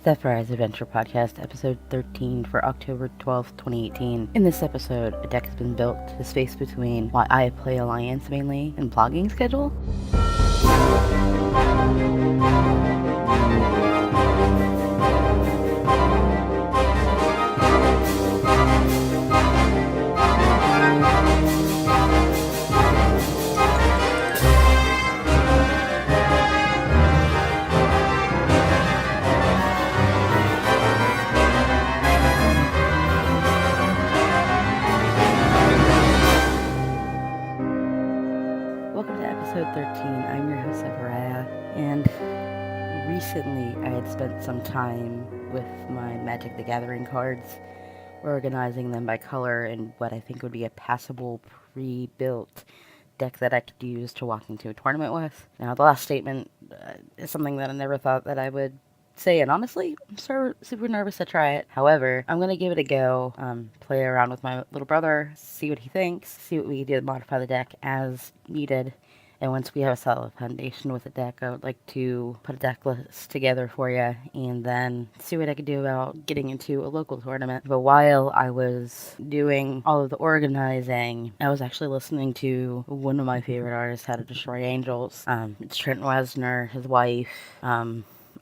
Zephirah's Adventure Podcast, episode 13 for October 12th, 2018. In this episode, a deck has been built to space between why I play Alliance mainly and blogging schedule. Welcome to episode 13. I'm your host, Zephirah, and recently I had spent some time with my Magic the Gathering cards, organizing them by color and what I think would be a passable pre-built deck that I could use to walk into a tournament with. Now, the last statement is something that I never thought that I would say, and honestly, I'm super nervous to try it. However, I'm going to give it a go, play around with my little brother, see what he thinks, see what we can do to modify the deck as needed. And once we have a solid foundation with the deck, I would like to put a deck list together for you and then see what I could do about getting into a local tournament. But while I was doing all of the organizing, I was actually listening to one of my favorite artists, How to Destroy Angels. It's Trent Reznor, his wife,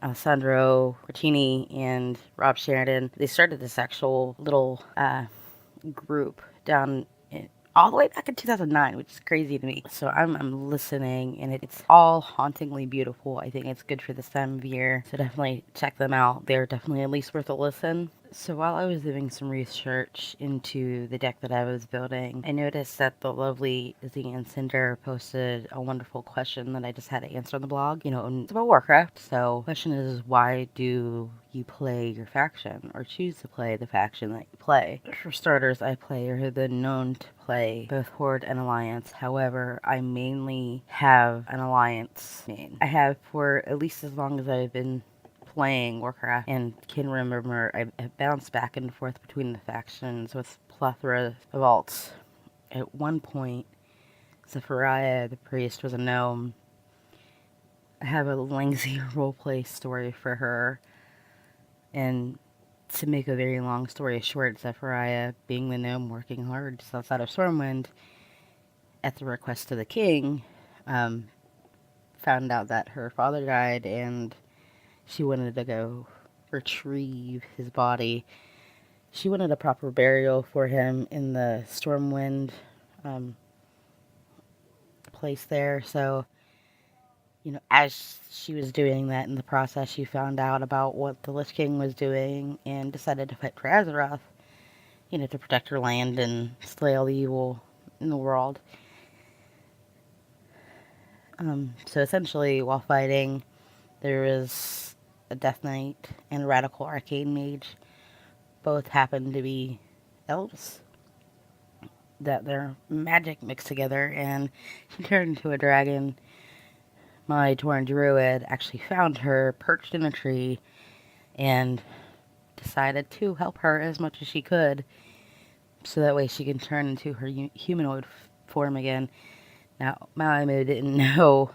Alessandro Rottini, and Rob Sheridan. They started this actual little group down all the way back in 2009, which is crazy to me. So I'm listening, and it's all hauntingly beautiful. I think it's good for this time of year, so definitely check them out. They're definitely at least worth a listen. So while I was doing some research into the deck that I was building, I noticed that the lovely Izzy and Cinder posted a wonderful question that I just had to answer on the blog. And it's about Warcraft. So the question is, why do you play your faction, or choose to play the faction that you play? For starters, I play, or have been known to play, both Horde and Alliance. However, I mainly have an Alliance main. I have for at least as long as I've been playing Warcraft, and can remember I bounced back and forth between the factions with plethora of alts. At one point, Zephaniah, the priest, was a gnome. I have a lengthy roleplay story for her, and to make a very long story short, Zephaniah, being the gnome working hard just outside of Stormwind, at the request of the king, found out that her father died, and she wanted to go retrieve his body. She wanted a proper burial for him in the Stormwind place there. So, as she was doing that in the process, she found out about what the Lich King was doing and decided to fight for Azeroth, to protect her land and slay all the evil in the world. So essentially, while fighting, there was a Death Knight and a Radical Arcane Mage. Both happened to be elves, that their magic mixed together, and she turned into a dragon. My Tauren Druid actually found her perched in a tree and decided to help her as much as she could, so that way she can turn into her humanoid form again. Now, Maui didn't know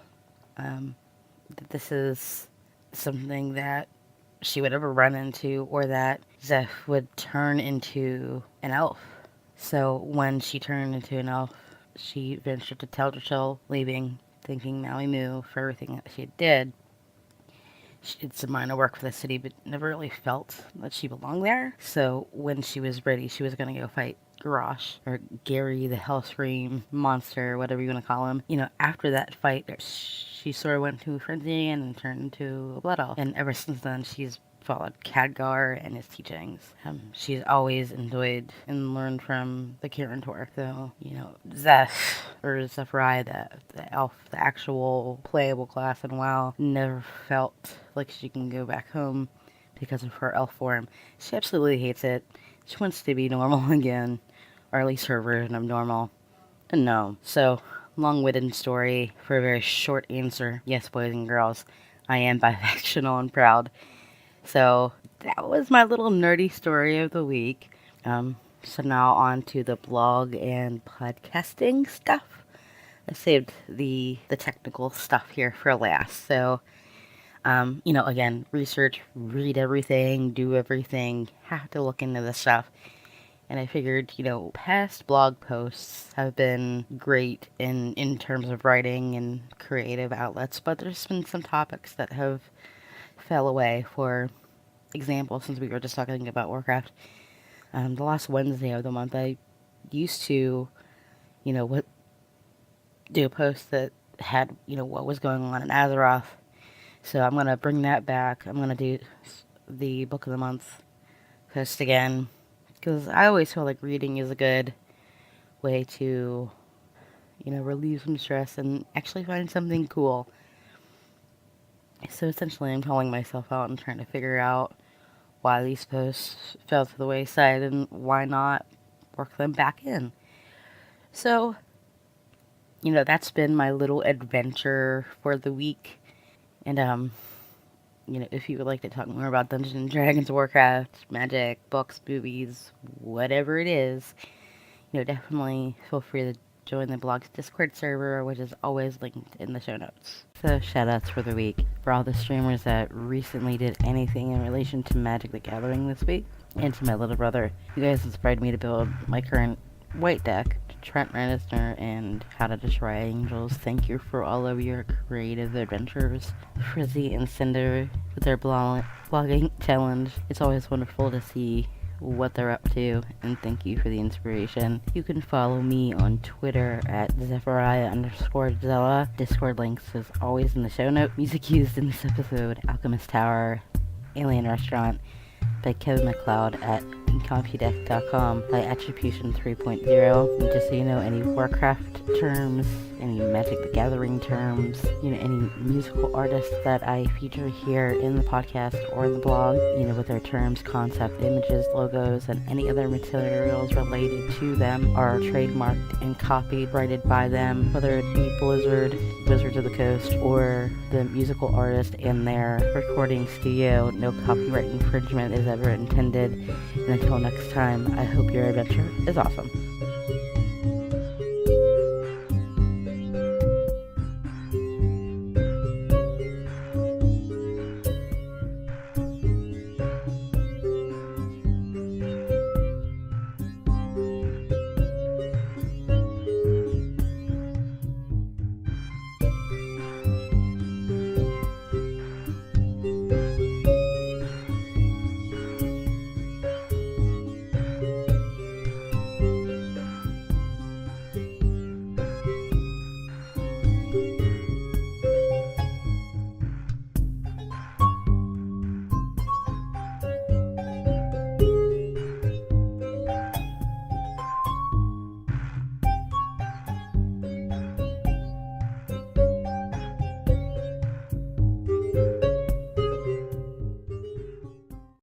that this is something that she would ever run into, or that Zeph would turn into an elf. So when she turned into an elf, she ventured to Teldrassil, leaving, thanking Maui Moo for everything that she did. She did some minor work for the city, but never really felt that she belonged there. So when she was ready, she was going to go fight Garrosh, or Gary the Hellscream monster, whatever you want to call him. After that fight, she sort of went to frenzy and turned into a blood elf. And ever since then, she's followed Khadgar and his teachings. She's always enjoyed and learned from the Kirin-Tor. So, Zeph, or Zephaniah, the elf, the actual playable class in WoW, never felt like she can go back home because of her elf form. She absolutely hates it. She wants to be normal again, or at least her version of normal. And no. So, long-winded story for a very short answer. Yes, boys and girls, I am bifactional and proud. So that was my little nerdy story of the week. So now on to the blog and podcasting stuff. I saved the technical stuff here for last. So Again, research, read everything, do everything, have to look into this stuff. And I figured, past blog posts have been great in terms of writing and creative outlets, but there's been some topics that have fell away. For example, since we were just talking about Warcraft, the last Wednesday of the month, I used to, what do a post that had, what was going on in Azeroth. So I'm going to bring that back. I'm going to do the Book of the Month post again, because I always feel like reading is a good way to, relieve some stress and actually find something cool. So essentially, I'm calling myself out and trying to figure out why these posts fell to the wayside and why not work them back in. So, that's been my little adventure for the week. And, if you would like to talk more about Dungeons and Dragons, Warcraft, magic, books, movies, whatever it is, definitely feel free to join the blog's Discord server, which is always linked in the show notes. So, shoutouts for the week for all the streamers that recently did anything in relation to Magic the Gathering this week, and to my little brother. You guys inspired me to build my current white deck, Trent Renisner, and How to Destroy Angels. Thank you for all of your creative adventures. Frizzy and Cinder with their blogging challenge. It's always wonderful to see what they're up to, and thank you for the inspiration. You can follow me on Twitter at Zephirah_Zella. Discord links is always in the show note. Music used in this episode: Alchemist Tower, Alien Restaurant by Kevin MacLeod at Incomputech.com by Attribution 3.0. And just so you know, any Warcraft terms, any Magic the Gathering terms, any musical artists that I feature here in the podcast or in the blog, with their terms, concept, images, logos, and any other materials related to them are trademarked and copyrighted by them, whether it be Blizzard, Wizards of the Coast, or the musical artist and their recording studio. No copyright infringement is ever intended. And until next time, I hope your adventure is awesome.